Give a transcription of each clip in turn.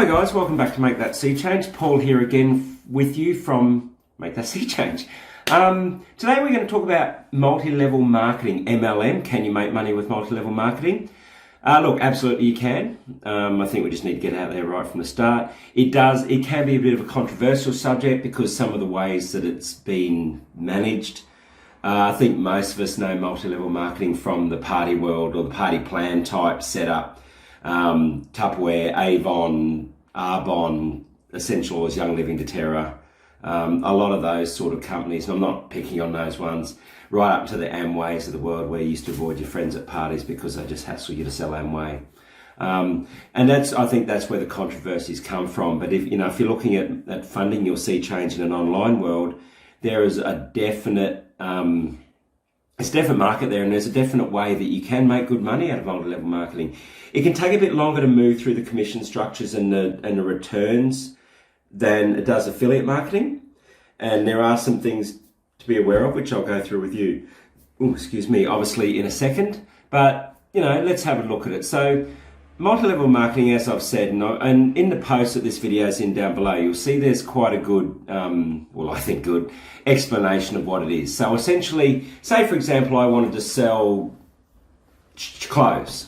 Hi guys, welcome back to Make That Sea Change. Paul here again with you from Make That Sea Change. Today we're going to talk about multi-level marketing, MLM. Can you make money with multi-level marketing? Look, absolutely you can. I think we just need to get out there right from the start. It can be a bit of a controversial subject because some of the ways that it's been managed. I think most of us know multi-level marketing from the party world or the party plan type setup. Tupperware, Avon, Arbonne, Essential Oils, Young Living, doTERRA, a lot of those sort of companies, and I'm not picking on those ones, right up to the Amways of the world where you used to avoid your friends at parties because they just hassle you to sell Amway. And I think that's where the controversies come from. But if you're looking at funding your sea change in an online world, there is a definite market there, and there's a definite way that you can make good money out of multi-level marketing. It can take a bit longer to move through the commission structures and the returns than it does affiliate marketing. And there are some things to be aware of, which I'll go through with you, obviously in a second. But, let's have a look at it. So multi-level marketing, as I've said, and in the post that this video is in down below, you'll see there's quite a good, good explanation of what it is. So essentially, say for example, I wanted to sell clothes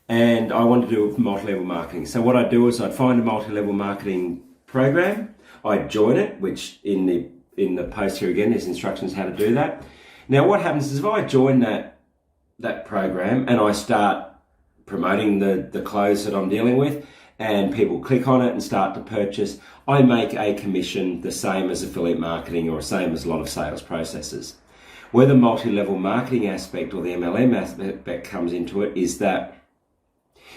and I wanted to do it with multi-level marketing. So what I'd do is I'd find a multi-level marketing program, I'd join it, which in the post here again, there's instructions how to do that. Now what happens is if I join that program and I start promoting the clothes that I'm dealing with and people click on it and start to purchase, I make a commission the same as affiliate marketing or same as a lot of sales processes. Where the multi-level marketing aspect or the MLM aspect comes into it is that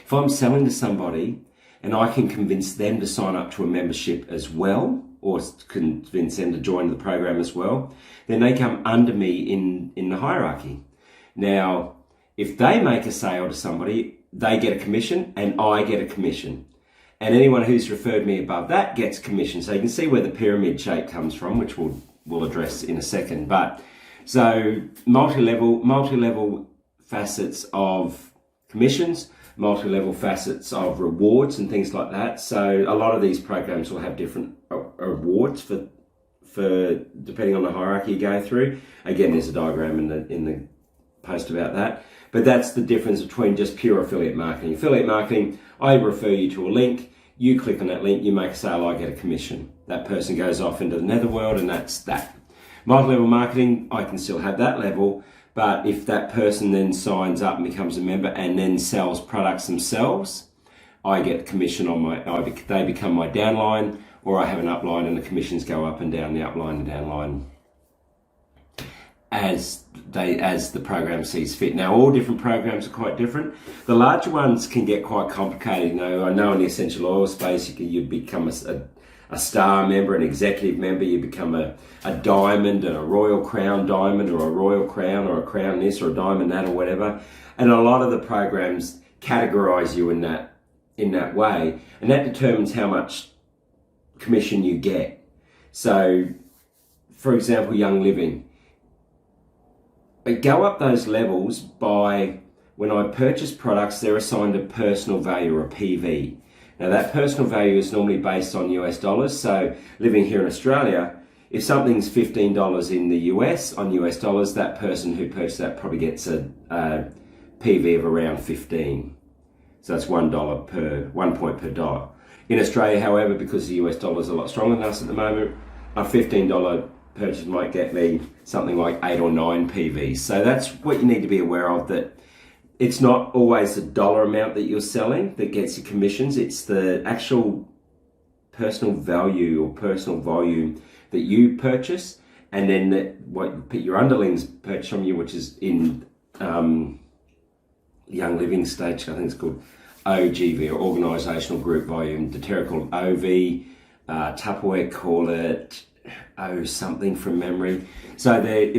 if I'm selling to somebody and I can convince them to sign up to a membership as well, or convince them to join the program as well, then they come under me in the hierarchy. Now, if they make a sale to somebody, they get a commission and I get a commission. And anyone who's referred me above that gets commission. So you can see where the pyramid shape comes from, which we'll address in a second. But so multi-level facets of commissions, multi-level facets of rewards and things like that. So a lot of these programs will have different rewards for depending on the hierarchy you go through. Again, there's a diagram in the post about that. But that's the difference between just pure affiliate marketing. Affiliate marketing, I refer you to a link, you click on that link, you make a sale, I get a commission. That person goes off into the netherworld and that's that. Multi-level marketing, I can still have that level, but if that person then signs up and becomes a member and then sells products themselves, I get commission on they become my downline, or I have an upline and the commissions go up and down the upline and downline as the program sees fit. Now, all different programs are quite different. The larger ones can get quite complicated. I know in the essential oil space, you become a star member, an executive member, you become a diamond and a royal crown diamond or a royal crown or a crown this or a diamond that or whatever. And a lot of the programs categorize you in that way, and that determines how much commission you get. So, for example, Young Living, go up those levels by when I purchase products, they're assigned a personal value or a PV. Now that personal value is normally based on US dollars. So living here in Australia, if something's $15 in the US on US dollars, that person who purchased that probably gets a PV of around 15. So that's $1 point per dollar. In Australia, however, because the US dollar is a lot stronger than us at the moment, a $15 purchase might get me something like 8 or 9 PVs. So that's what you need to be aware of, that it's not always the dollar amount that you're selling that gets your commissions. It's the actual personal value or personal volume that you purchase, and then what your underlings purchase from you, which is in Young Living stage, I think it's called OGV or Organisational Group Volume. doTERRA called OV, Tupperware call it something from memory. So they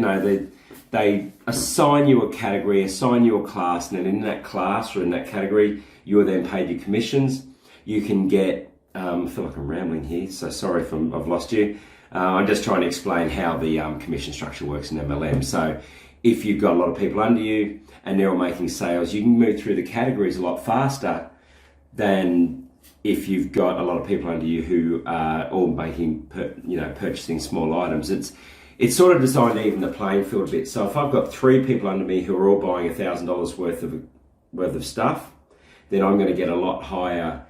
assign you a category, assign you a class, and then in that class or in that category, you are then paid your commissions. You can get, I feel like I'm rambling here, so sorry if I've lost you. I'm just trying to explain how the commission structure works in MLM. So if you've got a lot of people under you and they're all making sales, you can move through the categories a lot faster than if you've got a lot of people under you who are all purchasing small items. It's sort of designed to even the playing field a bit. So if I've got 3 people under me who are all buying $1,000 worth of stuff, then I'm going to get a lot higher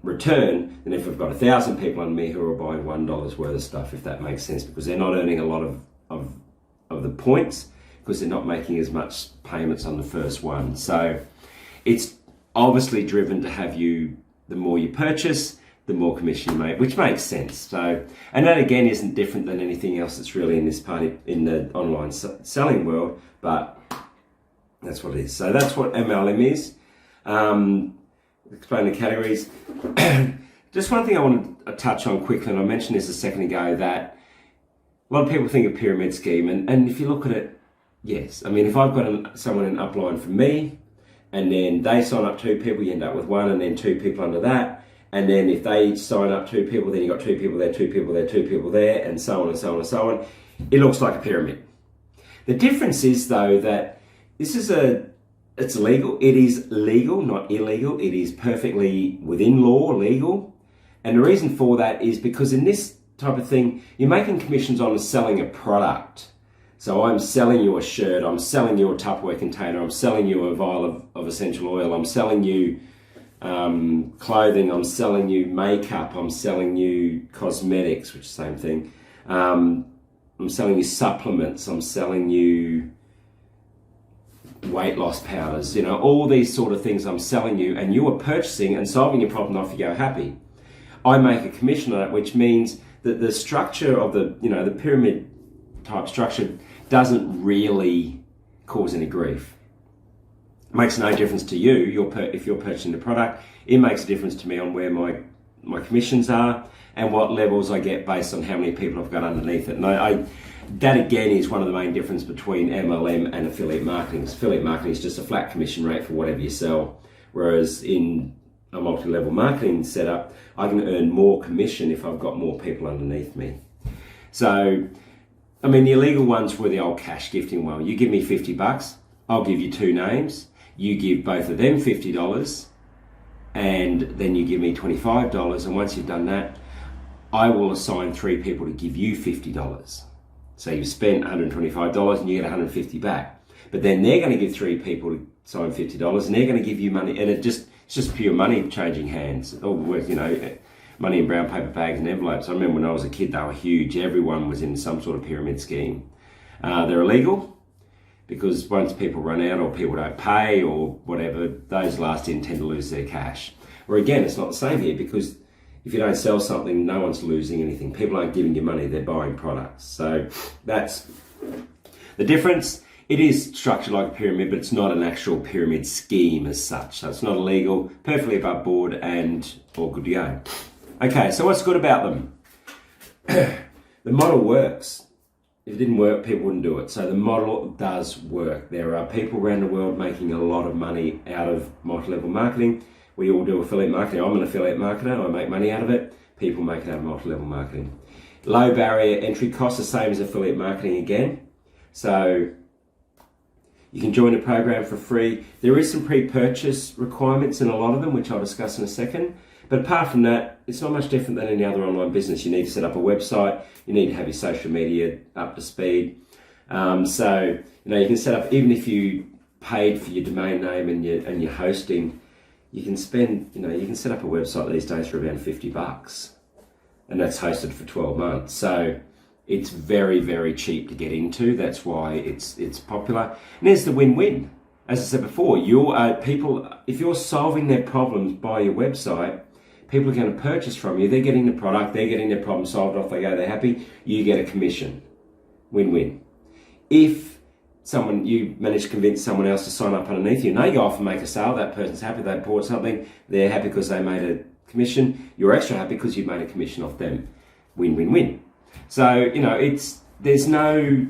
return than if I've got 1,000 people under me who are buying $1 worth of stuff, if that makes sense, because they're not earning a lot of the points because they're not making as much payments on the first one. So it's obviously driven to have the more you purchase, the more commission you make, which makes sense. So, and that again isn't different than anything else that's really in the online selling world, but that's what it is. So that's what MLM is. Explain the categories. Just one thing I want to touch on quickly, and I mentioned this a second ago, that a lot of people think of pyramid scheme, and if you look at it, yes. I mean, if I've got someone in upline for me, and then they sign up 2 people, you end up with 1, and then 2 people under that. And then if they sign up 2 people, then you've got 2 people there, 2 people there, 2 people there, and so on and so on and so on. It looks like a pyramid. The difference is, though, that this is it's legal. It is legal, not illegal. It is perfectly within law, legal. And the reason for that is because in this type of thing, you're making commissions on selling a product. So I'm selling you a shirt, I'm selling you a Tupperware container, I'm selling you a vial of essential oil, I'm selling you clothing, I'm selling you makeup, I'm selling you cosmetics, which is the same thing. I'm selling you supplements, I'm selling you weight loss powders, all these sort of things I'm selling you, and you are purchasing and solving your problem, off you go happy. I make a commission on it, which means that the structure of the pyramid type structure doesn't really cause any grief. It makes no difference to you. If you're purchasing the product, it makes a difference to me on where my commissions are and what levels I get based on how many people I've got underneath it. And that again is one of the main differences between MLM and affiliate marketing. Affiliate marketing is just a flat commission rate for whatever you sell, whereas in a multi-level marketing setup, I can earn more commission if I've got more people underneath me. So, I mean, the illegal ones were the old cash gifting. Well, you give me $50, I'll give you 2 names. You give both of them $50, and then you give me $25. And once you've done that, I will assign 3 people to give you $50. So you've spent $125 and you get $150 back. But then they're going to give 3 people to sign $50, and they're going to give you money, and it's just pure money changing hands. It all works, money in brown paper bags and envelopes. I remember when I was a kid, they were huge. Everyone was in some sort of pyramid scheme. They're illegal because once people run out or people don't pay or whatever, those last in tend to lose their cash. Or again, it's not the same here, because if you don't sell something, no one's losing anything. People aren't giving you money, they're buying products. So that's the difference. It is structured like a pyramid, but it's not an actual pyramid scheme as such. So it's not illegal, perfectly above board, and all good to go. Okay, so what's good about them? The model works. If it didn't work, people wouldn't do it. So the model does work. There are people around the world making a lot of money out of multi-level marketing. We all do affiliate marketing. I'm an affiliate marketer. I make money out of it. People make it out of multi-level marketing. Low barrier entry costs, the same as affiliate marketing again. So you can join the program for free. There is some pre-purchase requirements in a lot of them, which I'll discuss in a second. But apart from that, it's not much different than any other online business. You need to set up a website. You need to have your social media up to speed. So you can set up, even if you paid for your domain name and your hosting, you can spend, you can set up a website these days for around $50, and that's hosted for 12 months. So it's very, very cheap to get into. That's why it's popular. And there's the win-win. As I said before, if you're solving their problems by your website, people are going to purchase from you. They're getting the product, they're getting their problem solved, off they go, they're happy. You get a commission. Win-win. If you manage to convince someone else to sign up underneath you, and they go off and make a sale, that person's happy, they bought something, they're happy because they made a commission, you're extra happy because you've made a commission off them. Win-win-win. So, there's no,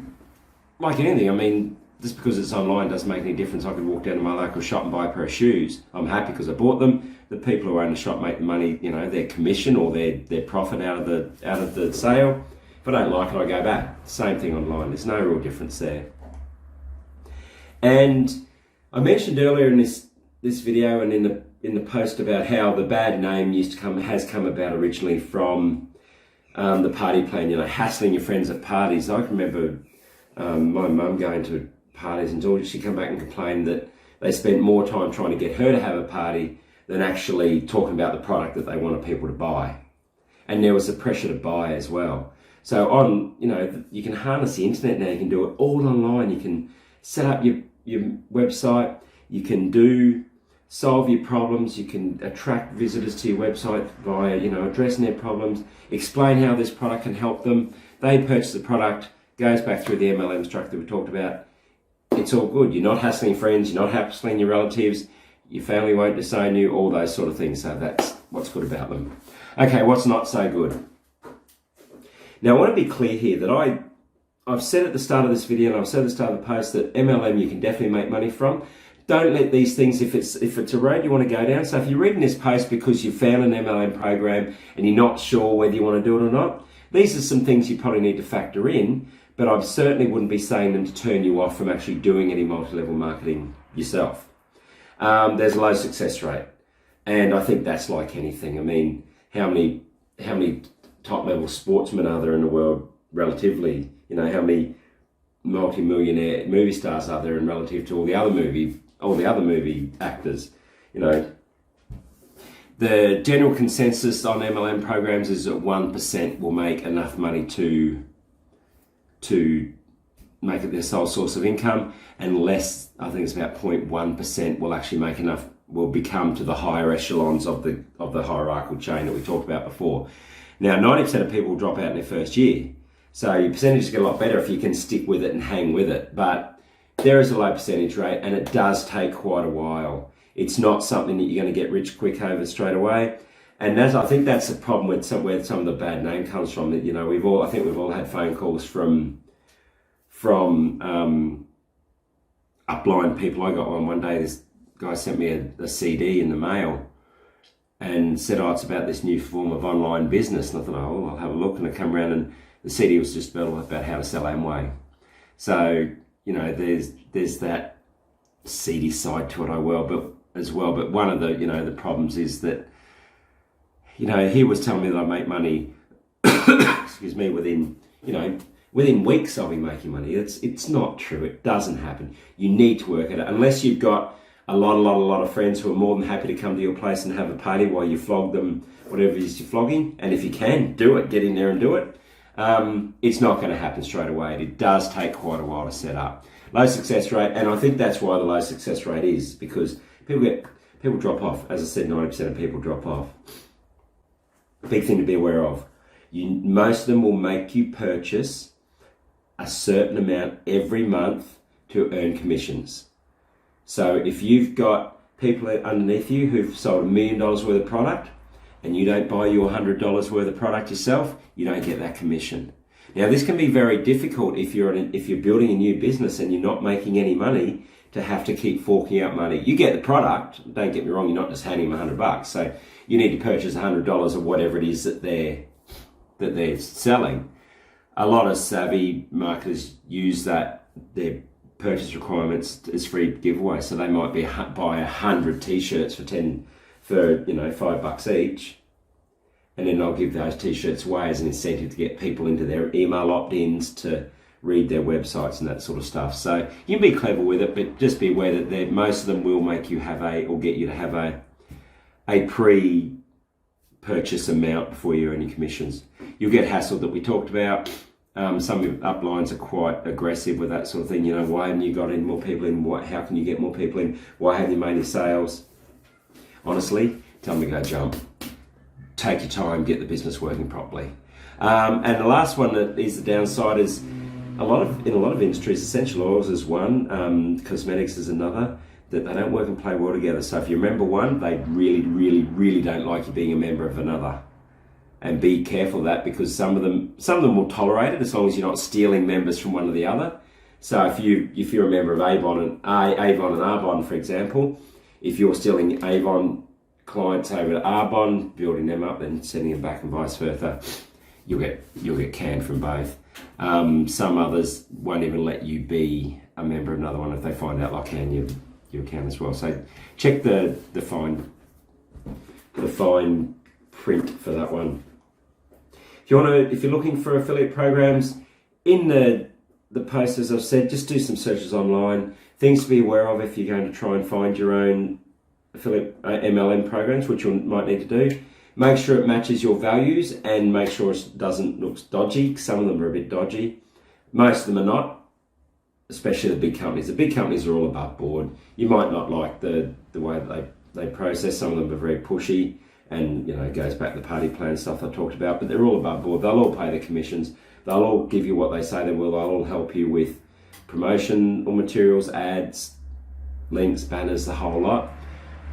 like anything, I mean, just because it's online doesn't make any difference. I could walk down to my local shop and buy a pair of shoes. I'm happy because I bought them. The people who own the shop make the money, their commission or their profit out of the sale. If I don't like it, I go back. Same thing online. There's no real difference there. And I mentioned earlier in this video and in the in the post about how the bad name has come about originally from the party plan, hassling your friends at parties. I can remember my mum going to parties and she'd come back and complain that they spent more time trying to get her to have a party than actually talking about the product that they wanted people to buy. And there was a pressure to buy as well. So you can harness the internet now. You can do it all online. You can set up your website. You can solve your problems. You can attract visitors to your website via, addressing their problems, explain how this product can help them. They purchase the product, goes back through the MLM structure that we talked about. It's all good. You're not hassling friends. You're not hassling your relatives. Your family won't disown you, all those sort of things. So that's what's good about them. Okay, what's not so good? Now, I want to be clear here that I've said at the start of this video, and I've said at the start of the post, that MLM you can definitely make money from. Don't let these things, if it's a road you want to go down. So if you're reading this post because you found an MLM program and you're not sure whether you want to do it or not, these are some things you probably need to factor in, but I certainly wouldn't be saying them to turn you off from actually doing any multi-level marketing yourself. There's a low success rate. And I think that's like anything. I mean, how many top-level sportsmen are there in the world relatively? How many multi-millionaire movie stars are there in relative to all the other movie actors? The general consensus on MLM programs is that 1% will make enough money to make it their sole source of income, and less, I think it's about 0.1% will actually make enough, will become to the higher echelons of the hierarchical chain that we talked about before. Now, 90% of people drop out in their first year. So your percentages get a lot better if you can stick with it and hang with it. But there is a low percentage rate, and it does take quite a while. It's not something that you're going to get rich quick over straight away. And I think that's the problem with where some of the bad name comes from. That we've all had phone calls from upline people. I got one day. This guy sent me a CD in the mail and said, "Oh, it's about this new form of online business." And I thought, "Oh, I'll have a look." And I come around, and the CD was just about how to sell Amway. So there's that seedy side to it as well. But one of the problems is that he was telling me that I make money, excuse me, within weeks I'll be making money. It's not true. It doesn't happen. You need to work at it. Unless you've got a lot of friends who are more than happy to come to your place and have a party while you flog them, whatever it is you're flogging. And if you can, do it. Get in there and do it. It's not going to happen straight away. It does take quite a while to set up. Low success rate, and I think that's why the low success rate is, because people drop off. As I said, 90% of people drop off. Big thing to be aware of. Most of them will make you purchase a certain amount every month to earn commissions. So if you've got people underneath you who've sold $1 million worth of product and you don't buy your $100 worth of product yourself, you don't get that commission. Now, this can be very difficult if you're building a new business and you're not making any money, to have to keep forking out money. You get the product, don't get me wrong, you're not just handing them $100. So you need to purchase $100 of whatever it is that they're selling. A lot of savvy marketers use their purchase requirements as free giveaway. So they might buy 100 t-shirts for $5 each, and then they'll give those t-shirts away as an incentive to get people into their email opt-ins to read their websites and that sort of stuff. So you can be clever with it, but just be aware that most of them will make you get you to have a pre-purchase amount before you earn any commissions. You'll get hassled, that we talked about. Some uplines are quite aggressive with that sort of thing. Why haven't you got any more people in? How can you get more people in? Why haven't you made any sales? Honestly, tell them to go jump. Take your time, get the business working properly. And the last one that is the downside is, in a lot of industries, essential oils is one, cosmetics is another, that they don't work and play well together. So if you're a member one, they really, really, really don't like you being a member of another. And be careful of that, because some of them will tolerate it as long as you're not stealing members from one or the other. So if you're a member of Avon and Arbonne, for example, if you're stealing Avon clients over to Arbonne, building them up, then sending them back and vice versa, you'll get canned from both. Some others won't even let you be a member of another one if they find out, like, you can as well. So check the fine the fine print for that one. If you're looking for affiliate programs, in the post, as I've said, just do some searches online. Things to be aware of if you're going to try and find your own affiliate MLM programs, which you might need to do. Make sure it matches your values and make sure it doesn't look dodgy. Some of them are a bit dodgy. Most of them are not, especially the big companies. The big companies are all above board. You might not like the way that they process. Some of them are very pushy, and it goes back to the party plan stuff I talked about, but they're all above board. They'll all pay the commissions. They'll all give you what they say they will. They'll all help you with promotional materials, ads, links, banners, the whole lot.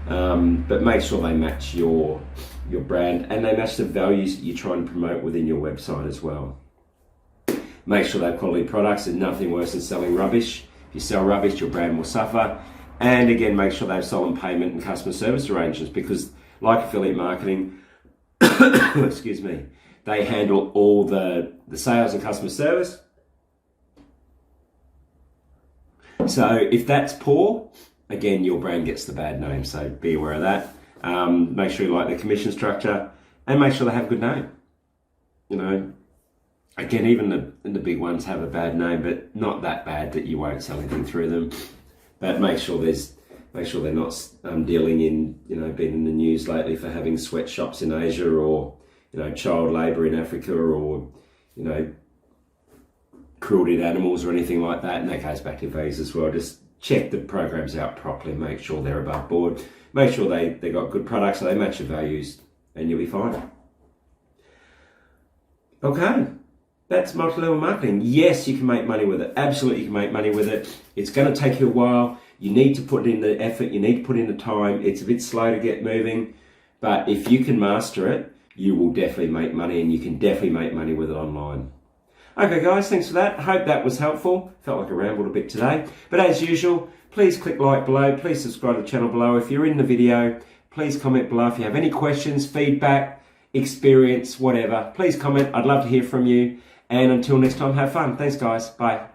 But make sure they match your brand and they match the values that you try and promote within your website as well. Make sure they have quality products. There's nothing worse than selling rubbish. If you sell rubbish, your brand will suffer. And again, make sure they have solid payment and customer service arrangements, because like affiliate marketing, excuse me, they handle all the sales and customer service. So if that's poor, again, your brand gets the bad name. So be aware of that. Make sure you like their commission structure and make sure they have a good name. Again, even the big ones have a bad name, but not that bad that you won't sell anything through them. But make sure they're not dealing in, being in the news lately for having sweatshops in Asia, or, child labour in Africa, or, cruelty to animals or anything like that. And that goes back to values as well. Just check the programs out properly, make sure they're above board, make sure they got good products, so they match your values, and you'll be fine. Okay. That's multi-level marketing. Yes, you can make money with it. Absolutely, you can make money with it. It's going to take you a while. You need to put in the effort. You need to put in the time. It's a bit slow to get moving. But if you can master it, you will definitely make money, and you can definitely make money with it online. Okay, guys, thanks for that. Hope that was helpful. Felt like I rambled a bit today. But as usual, please click like below. Please subscribe to the channel below. If you're in the video, please comment below. If you have any questions, feedback, experience, whatever, please comment. I'd love to hear from you. And until next time, have fun. Thanks, guys. Bye.